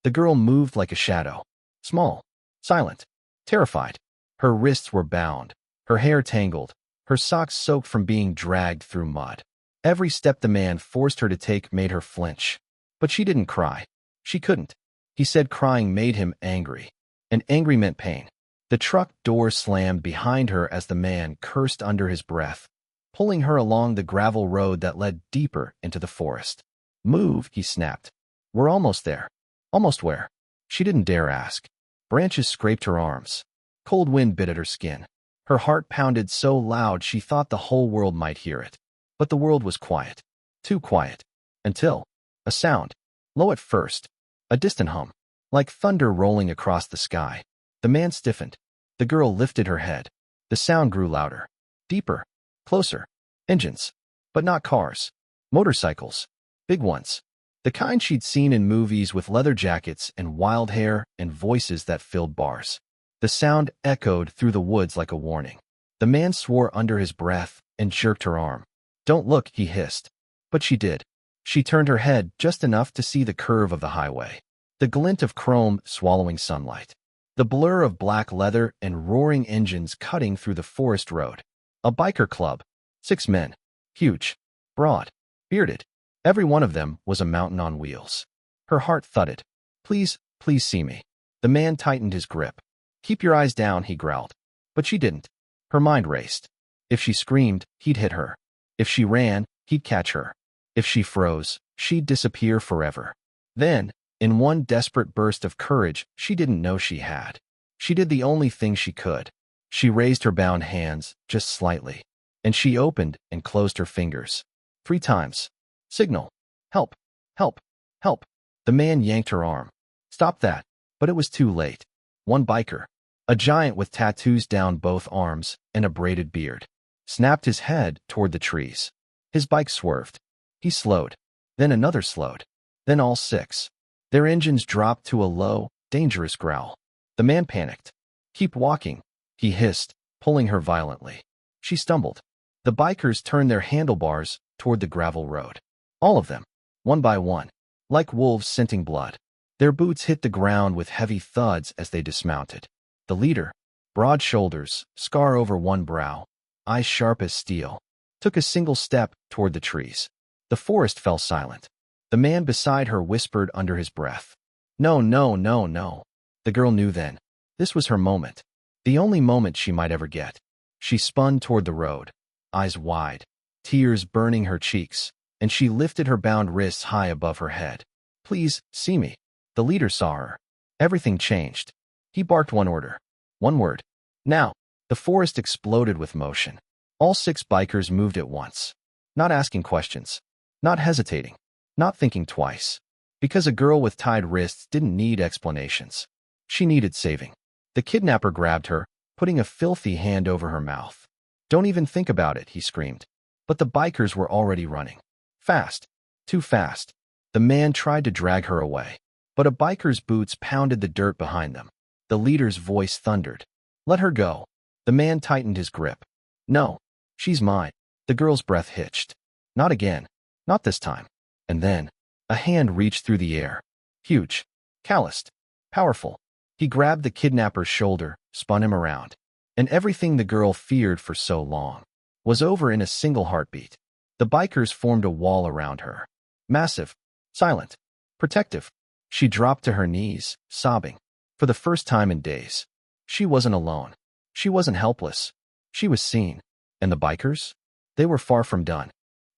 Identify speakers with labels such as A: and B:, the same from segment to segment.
A: The girl moved like a shadow. Small, silent, terrified. Her wrists were bound, her hair tangled, her socks soaked from being dragged through mud. Every step the man forced her to take made her flinch. But she didn't cry. She couldn't. He said crying made him angry. And angry meant pain. The truck door slammed behind her as the man cursed under his breath, pulling her along the gravel road that led deeper into the forest. Move, he snapped. We're almost there. Almost where? She didn't dare ask. Branches scraped her arms. Cold wind bit at her skin. Her heart pounded so loud she thought the whole world might hear it. But the world was quiet. Too quiet. Until a sound, low at first, a distant hum, like thunder rolling across the sky. The man stiffened. The girl lifted her head. The sound grew louder, deeper, closer. Engines. But not cars. Motorcycles. Big ones. The kind she'd seen in movies with leather jackets and wild hair and voices that filled bars. The sound echoed through the woods like a warning. The man swore under his breath and jerked her arm. Don't look, he hissed. But she did. She turned her head just enough to see the curve of the highway. The glint of chrome swallowing sunlight. The blur of black leather and roaring engines cutting through the forest road. A biker club. 6 men. Huge. Broad. Bearded. Every one of them was a mountain on wheels. Her heart thudded. Please, please see me. The man tightened his grip. Keep your eyes down, he growled. But she didn't. Her mind raced. If she screamed, he'd hit her. If she ran, he'd catch her. If she froze, she'd disappear forever. Then, in one desperate burst of courage she didn't know she had, she did the only thing she could. She raised her bound hands, just slightly. And she opened and closed her fingers. 3 times. Signal. Help. Help. Help. The man yanked her arm. Stop that. But it was too late. One biker, a giant with tattoos down both arms and a braided beard, snapped his head toward the trees. His bike swerved. He slowed. Then another slowed. Then all 6. Their engines dropped to a low, dangerous growl. The man panicked. Keep walking, he hissed, pulling her violently. She stumbled. The bikers turned their handlebars toward the gravel road. All of them, one by one, like wolves scenting blood. Their boots hit the ground with heavy thuds as they dismounted. The leader, broad shoulders, scar over one brow, eyes sharp as steel, took a single step toward the trees. The forest fell silent. The man beside her whispered under his breath. No, no, no, no. The girl knew then. This was her moment. The only moment she might ever get. She spun toward the road, eyes wide, tears burning her cheeks, and she lifted her bound wrists high above her head. Please, see me. The leader saw her. Everything changed. He barked one order. One word. Now. The forest exploded with motion. All 6 bikers moved at once. Not asking questions. Not hesitating. Not thinking twice. Because a girl with tied wrists didn't need explanations. She needed saving. The kidnapper grabbed her, putting a filthy hand over her mouth. Don't even think about it, he screamed. But the bikers were already running. Fast. Too fast. The man tried to drag her away. But a biker's boots pounded the dirt behind them. The leader's voice thundered. Let her go. The man tightened his grip. No. She's mine. The girl's breath hitched. Not again. Not this time. And then, a hand reached through the air. Huge. Calloused. Powerful. He grabbed the kidnapper's shoulder, spun him around. And everything the girl feared for so long was over in a single heartbeat. The bikers formed a wall around her. Massive. Silent. Protective. She dropped to her knees, sobbing. For the first time in days. She wasn't alone. She wasn't helpless. She was seen. And the bikers? They were far from done.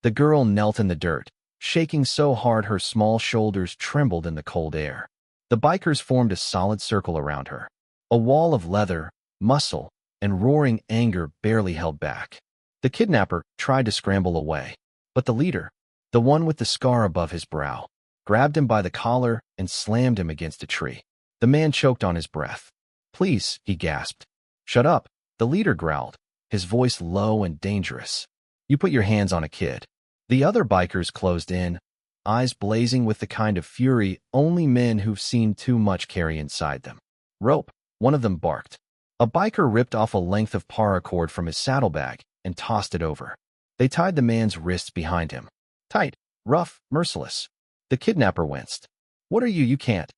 A: The girl knelt in the dirt, shaking so hard her small shoulders trembled in the cold air. The bikers formed a solid circle around her. A wall of leather, muscle, and roaring anger barely held back. The kidnapper tried to scramble away. But the leader, the one with the scar above his brow, grabbed him by the collar and slammed him against a tree. The man choked on his breath. Please, he gasped. Shut up, the leader growled, his voice low and dangerous. You put your hands on a kid. The other bikers closed in, eyes blazing with the kind of fury only men who've seen too much carry inside them. Rope, one of them barked. A biker ripped off a length of paracord from his saddlebag and tossed it over. They tied the man's wrists behind him. Tight, rough, merciless. The kidnapper winced. What are you? You can't.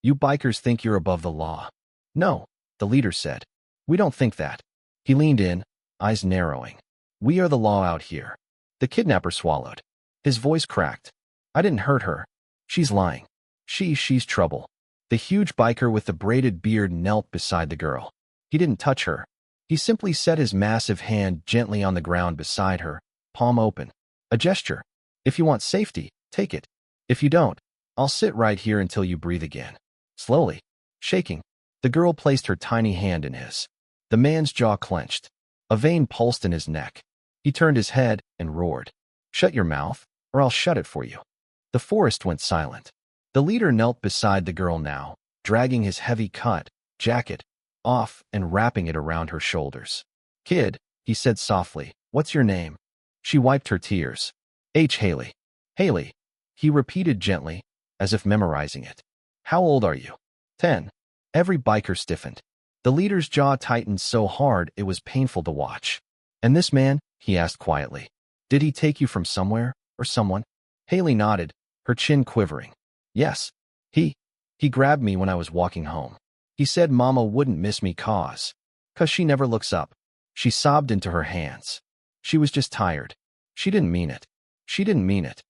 A: You bikers think you're above the law. No, the leader said. We don't think that. He leaned in, eyes narrowing. We are the law out here. The kidnapper swallowed. His voice cracked. I didn't hurt her. She's lying. She's trouble. The huge biker with the braided beard knelt beside the girl. He didn't touch her. He simply set his massive hand gently on the ground beside her, palm open. A gesture. If you want safety, take it. If you don't, I'll sit right here until you breathe again. Slowly, shaking, the girl placed her tiny hand in his. The man's jaw clenched. A vein pulsed in his neck. He turned his head and roared. Shut your mouth, or I'll shut it for you. The forest went silent. The leader knelt beside the girl now, dragging his heavy cut jacket off and wrapping it around her shoulders. Kid, he said softly, what's your name? She wiped her tears. H. Haley. Haley, he repeated gently, as if memorizing it. How old are you? 10. Every biker stiffened. The leader's jaw tightened so hard it was painful to watch. And this man, he asked quietly, did he take you from somewhere or someone? Haley nodded, her chin quivering. Yes, he grabbed me when I was walking home. He said Mama wouldn't miss me 'cause she never looks up. She sobbed into her hands. She was just tired. She didn't mean it. She didn't mean it.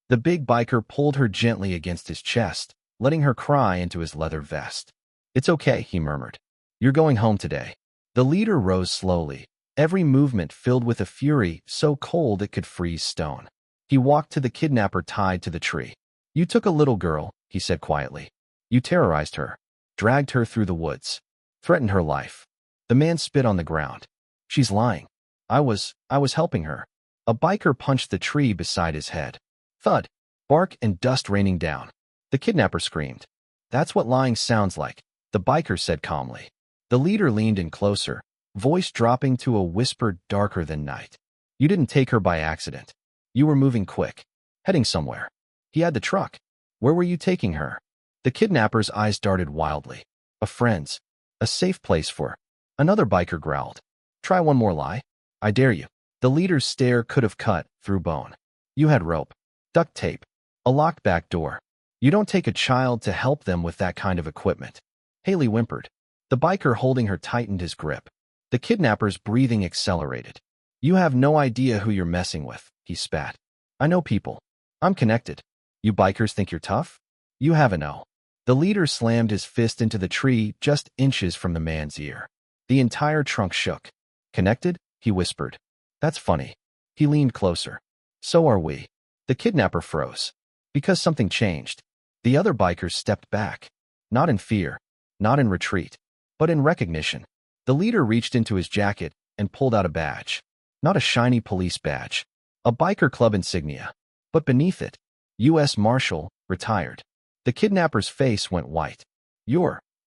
A: The big biker pulled her gently against his chest, letting her cry into his leather vest. It's okay, he murmured. You're going home today. The leader rose slowly, every movement filled with a fury so cold it could freeze stone. He walked to the kidnapper tied to the tree. You took a little girl, he said quietly. You terrorized her, dragged her through the woods, threatened her life. The man spit on the ground. She's lying. I was helping her. A biker punched the tree beside his head. Thud, bark and dust raining down. The kidnapper screamed. That's what lying sounds like, the biker said calmly. The leader leaned in closer, voice dropping to a whisper darker than night. You didn't take her by accident. You were moving quick, heading somewhere. He had the truck. Where were you taking her? The kidnapper's eyes darted wildly. A friend's. A safe place for. Another biker growled. Try one more lie. I dare you. The leader's stare could have cut through bone. You had rope, duct tape, a locked back door. You don't take a child to help them with that kind of equipment. Haley whimpered. The biker holding her tightened his grip. The kidnapper's breathing accelerated. You have no idea who you're messing with, he spat. I know people. I'm connected. You bikers think you're tough? You have a no. The leader slammed his fist into the tree just inches from the man's ear. The entire trunk shook. Connected? He whispered. That's funny. He leaned closer. So are we. The kidnapper froze. Because something changed. The other bikers stepped back. Not in fear, not in retreat, but in recognition. The leader reached into his jacket and pulled out a badge. Not a shiny police badge. A biker club insignia. But beneath it, U.S. Marshal, retired. The kidnapper's face went white.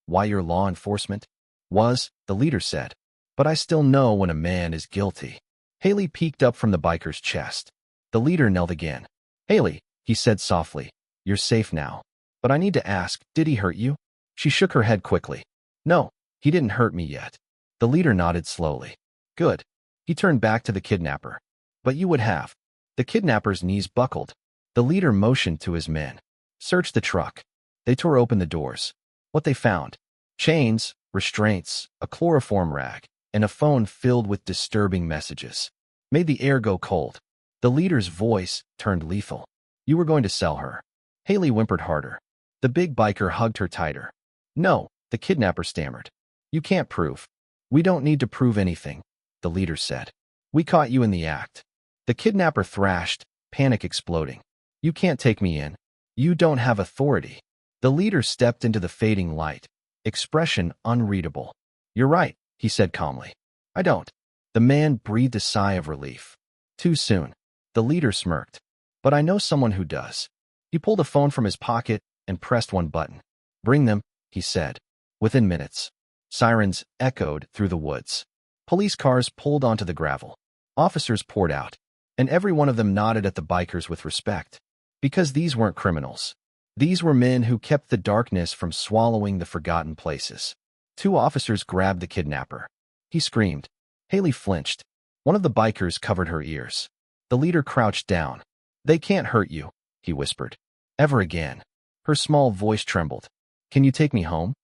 A: Why you're law enforcement? The leader said. But I still know when a man is guilty. Haley peeked up from the biker's chest. The leader knelt again. Haley, he said softly, you're safe now. But I need to ask, did he hurt you? She shook her head quickly. No, he didn't hurt me yet. The leader nodded slowly. Good. He turned back to the kidnapper. But you would have. The kidnapper's knees buckled. The leader motioned to his men. Search the truck. They tore open the doors. What they found? Chains, restraints, a chloroform rag, and a phone filled with disturbing messages. Made the air go cold. The leader's voice turned lethal. You were going to sell her. Haley whimpered harder. The big biker hugged her tighter. No, the kidnapper stammered. You can't prove. We don't need to prove anything, the leader said. We caught you in the act. The kidnapper thrashed, panic exploding. You can't take me in. You don't have authority. The leader stepped into the fading light, expression unreadable. You're right, he said calmly. I don't. The man breathed a sigh of relief. Too soon. The leader smirked. But I know someone who does. He pulled a phone from his pocket and pressed one button. Bring them, he said. Within minutes, sirens echoed through the woods. Police cars pulled onto the gravel. Officers poured out, and every one of them nodded at the bikers with respect. Because these weren't criminals. These were men who kept the darkness from swallowing the forgotten places. 2 officers grabbed the kidnapper. He screamed. Haley flinched. One of the bikers covered her ears. The leader crouched down. They can't hurt you, he whispered. Ever again. Her small voice trembled. Can you take me home?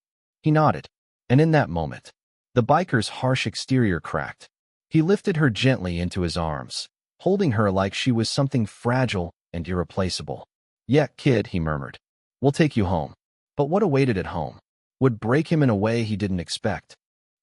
A: He nodded. And in that moment, the biker's harsh exterior cracked. He lifted her gently into his arms, holding her like she was something fragile and irreplaceable. Yeah, kid, he murmured. We'll take you home. But what awaited at home would break him in a way he didn't expect.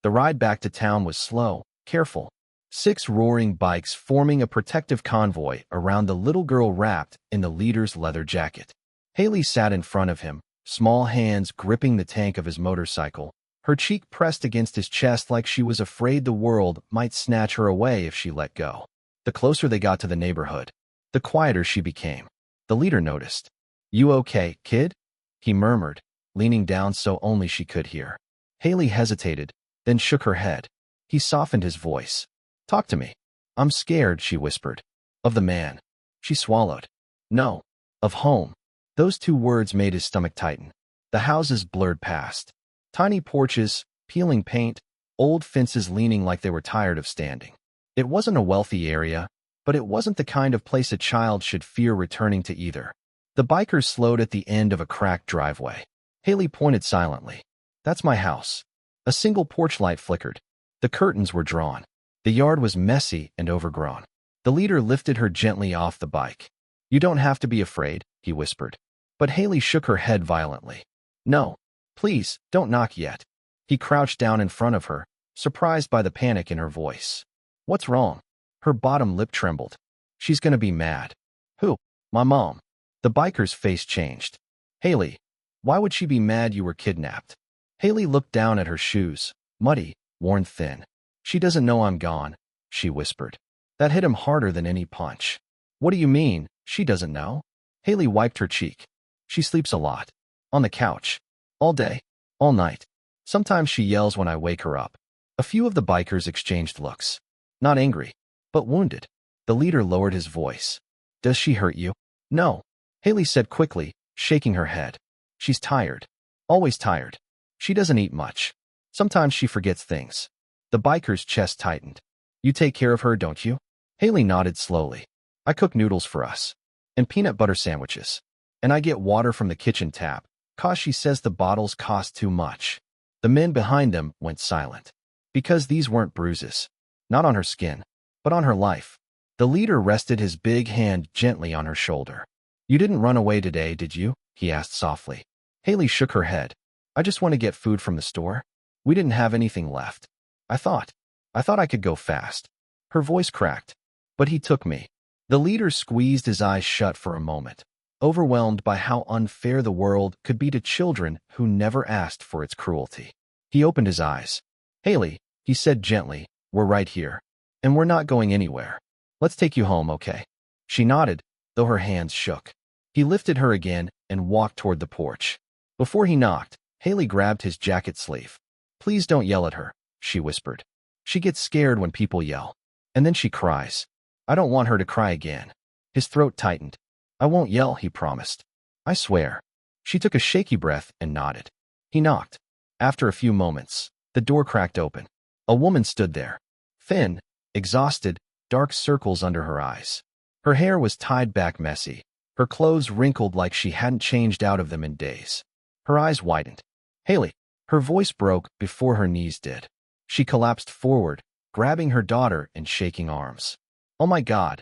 A: The ride back to town was slow, careful. 6 roaring bikes forming a protective convoy around the little girl wrapped in the leader's leather jacket. Haley sat in front of him, small hands gripping the tank of his motorcycle, her cheek pressed against his chest like she was afraid the world might snatch her away if she let go. The closer they got to the neighborhood, the quieter she became. The leader noticed. You okay, kid? He murmured, leaning down so only she could hear. Haley hesitated, then shook her head. He softened his voice. Talk to me. I'm scared, she whispered. Of the man. She swallowed. No. Of home. Those 2 words made his stomach tighten. The houses blurred past. Tiny porches, peeling paint, old fences leaning like they were tired of standing. It wasn't a wealthy area, but it wasn't the kind of place a child should fear returning to either. The bikers slowed at the end of a cracked driveway. Haley pointed silently. That's my house. A single porch light flickered. The curtains were drawn. The yard was messy and overgrown. The leader lifted her gently off the bike. You don't have to be afraid, he whispered. But Haley shook her head violently. No. Please, don't knock yet. He crouched down in front of her, surprised by the panic in her voice. What's wrong? Her bottom lip trembled. She's gonna be mad. Who? My mom. The biker's face changed. Haley, why would she be mad you were kidnapped? Haley looked down at her shoes, muddy, worn thin. She doesn't know I'm gone, she whispered. That hit him harder than any punch. What do you mean, she doesn't know? Haley wiped her cheek. She sleeps a lot. On the couch. All day. All night. Sometimes she yells when I wake her up. A few of the bikers exchanged looks. Not angry, but wounded. The leader lowered his voice. Does she hurt you? No. Haley said quickly, shaking her head. She's tired. Always tired. She doesn't eat much. Sometimes she forgets things. The biker's chest tightened. You take care of her, don't you? Haley nodded slowly. I cook noodles for us. And peanut butter sandwiches. And I get water from the kitchen tap, 'cause she says the bottles cost too much. The men behind them went silent. Because these weren't bruises. Not on her skin, but on her life. The leader rested his big hand gently on her shoulder. You didn't run away today, did you? He asked softly. Haley shook her head. I just want to get food from the store. We didn't have anything left. I thought I could go fast. Her voice cracked. But he took me. The leader squeezed his eyes shut for a moment, overwhelmed by how unfair the world could be to children who never asked for its cruelty. He opened his eyes. Haley, he said gently, we're right here. And we're not going anywhere. Let's take you home, okay? She nodded, though her hands shook. He lifted her again and walked toward the porch. Before he knocked, Haley grabbed his jacket sleeve. Please don't yell at her, she whispered. She gets scared when people yell. And then she cries. I don't want her to cry again. His throat tightened. I won't yell, he promised. I swear. She took a shaky breath and nodded. He knocked. After a few moments, the door cracked open. A woman stood there. Thin, exhausted, dark circles under her eyes. Her hair was tied back messy, her clothes wrinkled like she hadn't changed out of them in days. Her eyes widened. Haley. Her voice broke before her knees did. She collapsed forward, grabbing her daughter in shaking arms. Oh my God,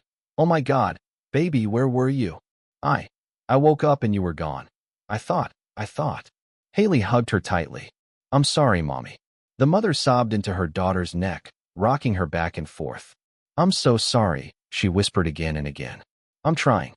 A: baby, where were you? I woke up and you were gone. I thought. Haley hugged her tightly. I'm sorry, Mommy. The mother sobbed into her daughter's neck, rocking her back and forth. I'm so sorry, she whispered again and again. I'm trying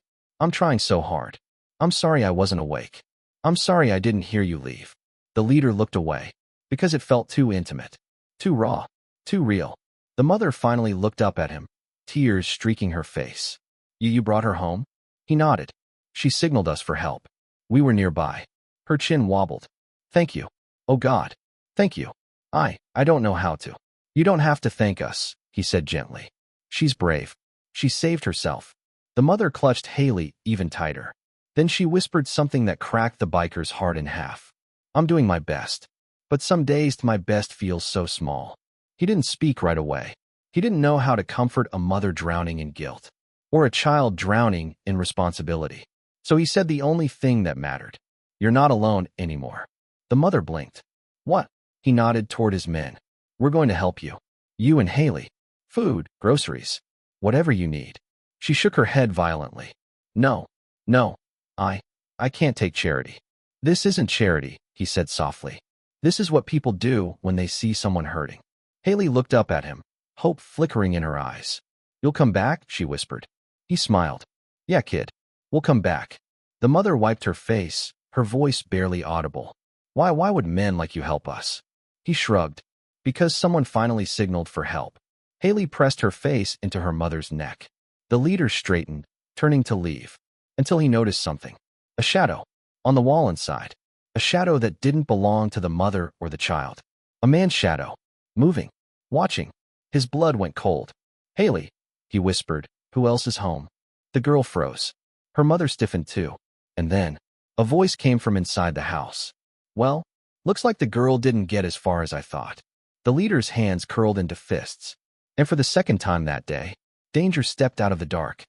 A: so hard. I'm sorry I wasn't awake. I'm sorry I didn't hear you leave. The leader looked away, because it felt too intimate, too raw, too real. The mother finally looked up at him, tears streaking her face. You brought her home? He nodded. She signaled us for help. We were nearby. Her chin wobbled. Thank you. Oh God. Thank you. I don't know how to. You don't have to thank us, he said gently. She's brave. She saved herself. The mother clutched Haley even tighter. Then she whispered something that cracked the biker's heart in half. I'm doing my best. But some days my best feels so small. He didn't speak right away. He didn't know how to comfort a mother drowning in guilt, or a child drowning in responsibility. So he said the only thing that mattered. You're not alone anymore. The mother blinked. What? He nodded toward his men. We're going to help you. You and Haley. Food, groceries, whatever you need. She shook her head violently. No, no, I can't take charity. This isn't charity, he said softly. This is what people do when they see someone hurting. Haley looked up at him, hope flickering in her eyes. You'll come back, she whispered. He smiled. Yeah, kid. We'll come back. The mother wiped her face, her voice barely audible. Why would men like you help us? He shrugged. Because someone finally signaled for help. Haley pressed her face into her mother's neck. The leader straightened, turning to leave, until he noticed something. A shadow. On the wall inside. A shadow that didn't belong to the mother or the child. A man's shadow. Moving. Watching. His blood went cold. Haley, he whispered, who else is home? The girl froze. Her mother stiffened too. And then, a voice came from inside the house. Well, looks like the girl didn't get as far as I thought. The leader's hands curled into fists. And for the second time that day, danger stepped out of the dark.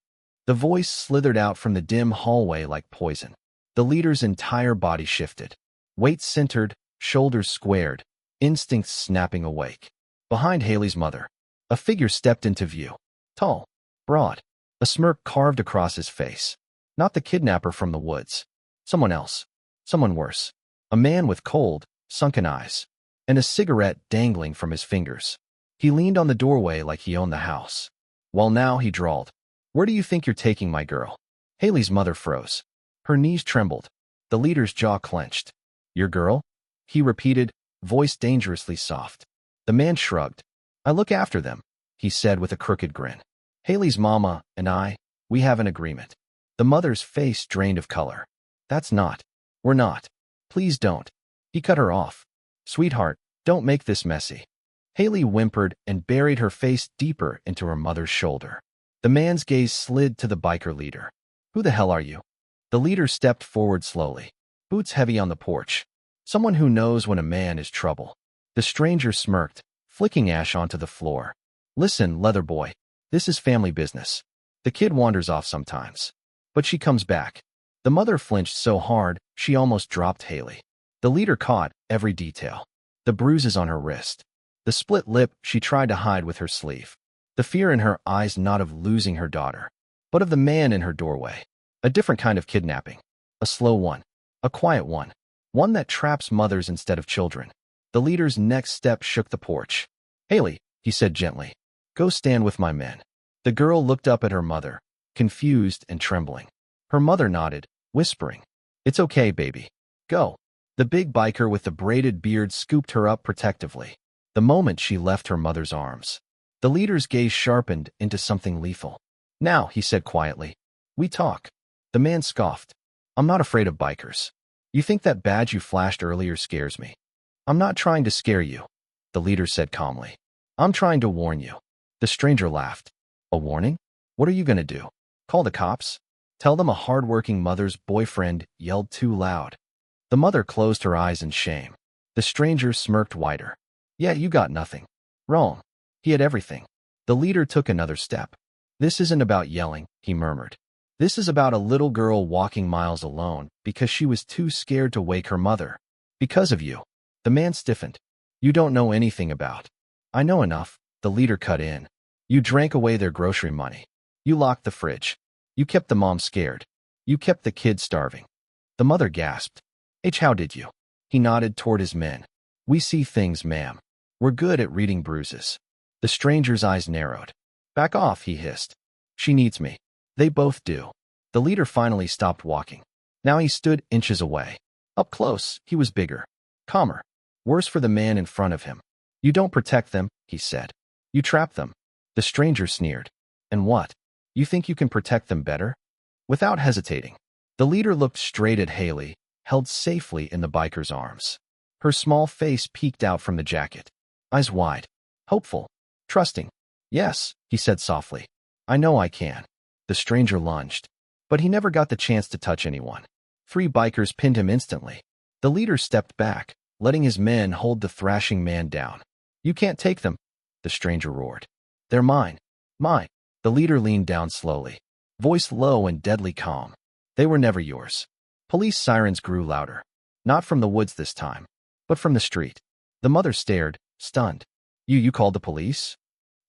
A: The voice slithered out from the dim hallway like poison. The leader's entire body shifted. Weight centered, shoulders squared, instincts snapping awake. Behind Haley's mother, a figure stepped into view. Tall, broad, a smirk carved across his face. Not the kidnapper from the woods. Someone else. Someone worse. A man with cold, sunken eyes, and a cigarette dangling from his fingers. He leaned on the doorway like he owned the house. While now he drawled, "Where do you think you're taking my girl?" Haley's mother froze. Her knees trembled. The leader's jaw clenched. Your girl? He repeated, voice dangerously soft. The man shrugged. I look after them, he said with a crooked grin. Haley's mama and I, we have an agreement. The mother's face drained of color. We're not. Please don't. He cut her off. Sweetheart, don't make this messy. Haley whimpered and buried her face deeper into her mother's shoulder. The man's gaze slid to the biker leader. Who the hell are you? The leader stepped forward slowly, boots heavy on the porch. Someone who knows when a man is trouble. The stranger smirked, flicking ash onto the floor. Listen, leather boy, this is family business. The kid wanders off sometimes. But she comes back. The mother flinched so hard, she almost dropped Haley. The leader caught every detail. The bruises on her wrist. The split lip she tried to hide with her sleeve. The fear in her eyes not of losing her daughter, but of the man in her doorway. A different kind of kidnapping. A slow one. A quiet one. One that traps mothers instead of children. The leader's next step shook the porch. Haley, he said gently, go stand with my men. The girl looked up at her mother, confused and trembling. Her mother nodded, whispering, It's okay, baby. Go. The big biker with the braided beard scooped her up protectively. The moment she left her mother's arms, the leader's gaze sharpened into something lethal. Now, he said quietly, we talk. The man scoffed. I'm not afraid of bikers. You think that badge you flashed earlier scares me? I'm not trying to scare you, the leader said calmly. I'm trying to warn you. The stranger laughed. A warning? What are you going to do? Call the cops? Tell them a hard-working mother's boyfriend yelled too loud. The mother closed her eyes in shame. The stranger smirked wider. Yeah, you got nothing. Wrong. He had everything. The leader took another step. This isn't about yelling, he murmured. This is about a little girl walking miles alone because she was too scared to wake her mother. Because of you. The man stiffened. You don't know anything about. I know enough, the leader cut in. You drank away their grocery money. You locked the fridge. You kept the mom scared. You kept the kid starving. The mother gasped. How did you? He nodded toward his men. We see things, ma'am. We're good at reading bruises. The stranger's eyes narrowed. Back off, he hissed. She needs me. They both do. The leader finally stopped walking. Now he stood inches away. Up close, he was bigger. Calmer. Worse for the man in front of him. You don't protect them, he said. You trap them. The stranger sneered. And what? You think you can protect them better? Without hesitating, the leader looked straight at Haley, held safely in the biker's arms. Her small face peeked out from the jacket. Eyes wide. Hopeful. Trusting. Yes, he said softly. I know I can. The stranger lunged. But he never got the chance to touch anyone. 3 bikers pinned him instantly. The leader stepped back, letting his men hold the thrashing man down. You can't take them, the stranger roared. They're mine. Mine. The leader leaned down slowly, voice low and deadly calm. They were never yours. Police sirens grew louder. Not from the woods this time. but from the street. The mother stared, stunned. You called the police?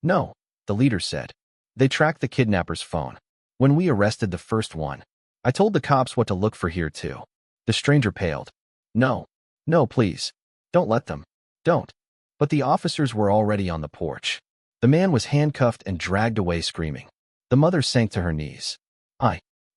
A: No, the leader said. They tracked the kidnapper's phone. When we arrested the first one, I told the cops what to look for here too. The stranger paled. No, no, please. Don't let them. Don't. But the officers were already on the porch. The man was handcuffed and dragged away screaming. The mother sank to her knees.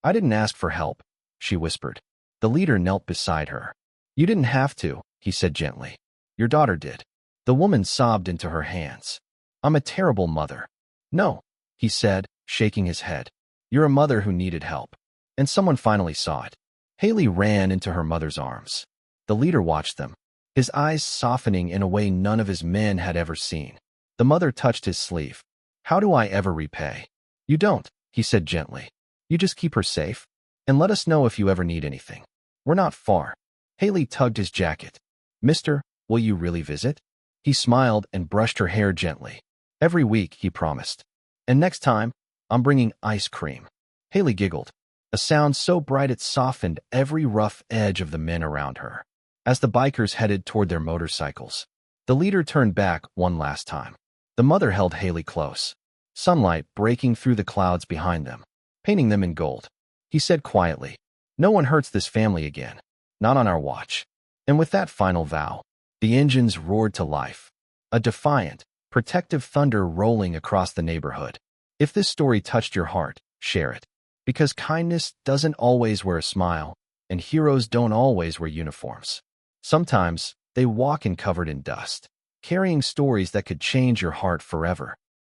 A: I didn't ask for help, she whispered. The leader knelt beside her. You didn't have to, he said gently. Your daughter did. The woman sobbed into her hands. I'm a terrible mother. No, he said, shaking his head. You're a mother who needed help. And someone finally saw it. Haley ran into her mother's arms. The leader watched them, his eyes softening in a way none of his men had ever seen. The mother touched his sleeve. How do I ever repay? You don't, he said gently. You just keep her safe, and let us know if you ever need anything. We're not far. Haley tugged his jacket. Mister, will you really visit? He smiled and brushed her hair gently. Every week, he promised. And next time, I'm bringing ice cream. Haley giggled, a sound so bright it softened every rough edge of the men around her. As the bikers headed toward their motorcycles, the leader turned back one last time. The mother held Haley close, sunlight breaking through the clouds behind them, painting them in gold. He said quietly, no one hurts this family again, not on our watch. And with that final vow, the engines roared to life, a defiant, protective thunder rolling across the neighborhood. If this story touched your heart, share it. Because kindness doesn't always wear a smile, and heroes don't always wear uniforms. Sometimes, they walk in covered in dust, carrying stories that could change your heart forever.